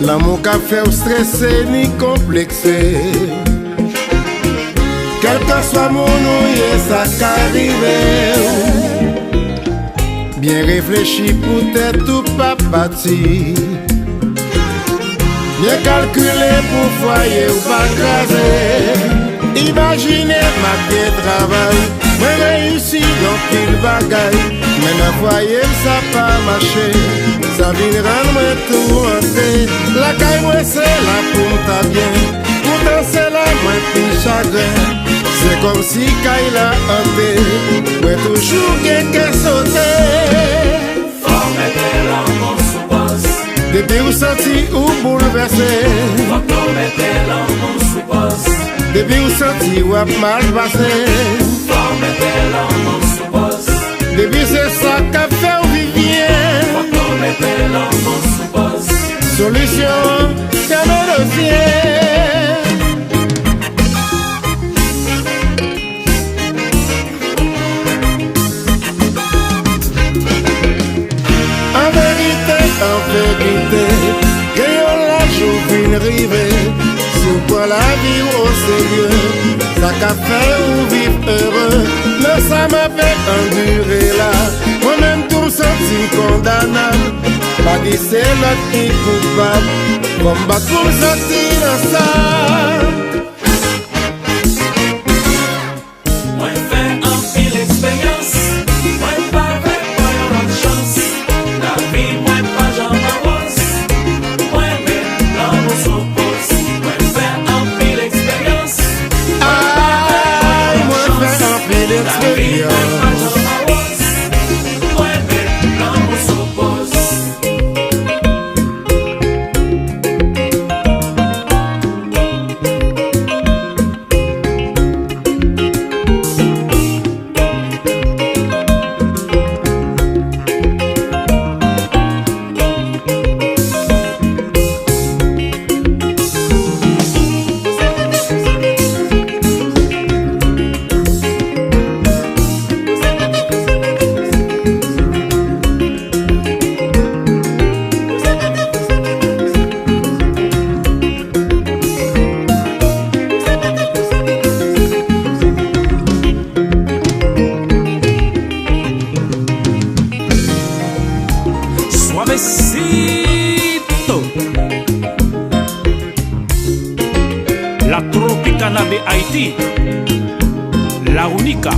L'amour qu'a fait ou stressé ni complexé. Quel que soit mon nouille, ça qu'arrive. Bien réfléchi pour t'être tout pas bâti. Bien calculé pour foyer ou pas craser. Imaginez ma pied travail. Moi réussi dans pile bagaille. Mais dans foyer ça pas marché. Ça vient rendre tout hanté. La caille moi c'est là pour ta bien. Pourtant c'est là moi plus chagrin. C'est comme si caille la hanté. Moi toujours quelqu'un sauté. Faut mettre l'amour sous pause. Depuis où senti ou bouleversé. Faut mettre l'amour sous pause. Depuis où senti ou mal passé. Faut mettre l'amour sous pause. Depuis c'est ça qu'a fait ou vivien. Faut mettre l'amour sous pause. Solution, c'est le dossier. En vérité, gagnons la joue une rivée. Si on prend la vie au sérieux, ça qu'a fait ou vivre heureux. Mais ça m'a fait endurer là. Moi-même tout me senti condamnable. Pas dit c'est l'autre qui est coupable. Comme pas tout me senti dans ça. Moi fait un pile expérience. Moi pas avec pas une chance. La vie moi pas jamais rose. Moi mais l'amour sous pause. Moi fait un pile expérience. Aïe, moi fait un pile expérience. Suavecito. La Tropicana de Haití, la única.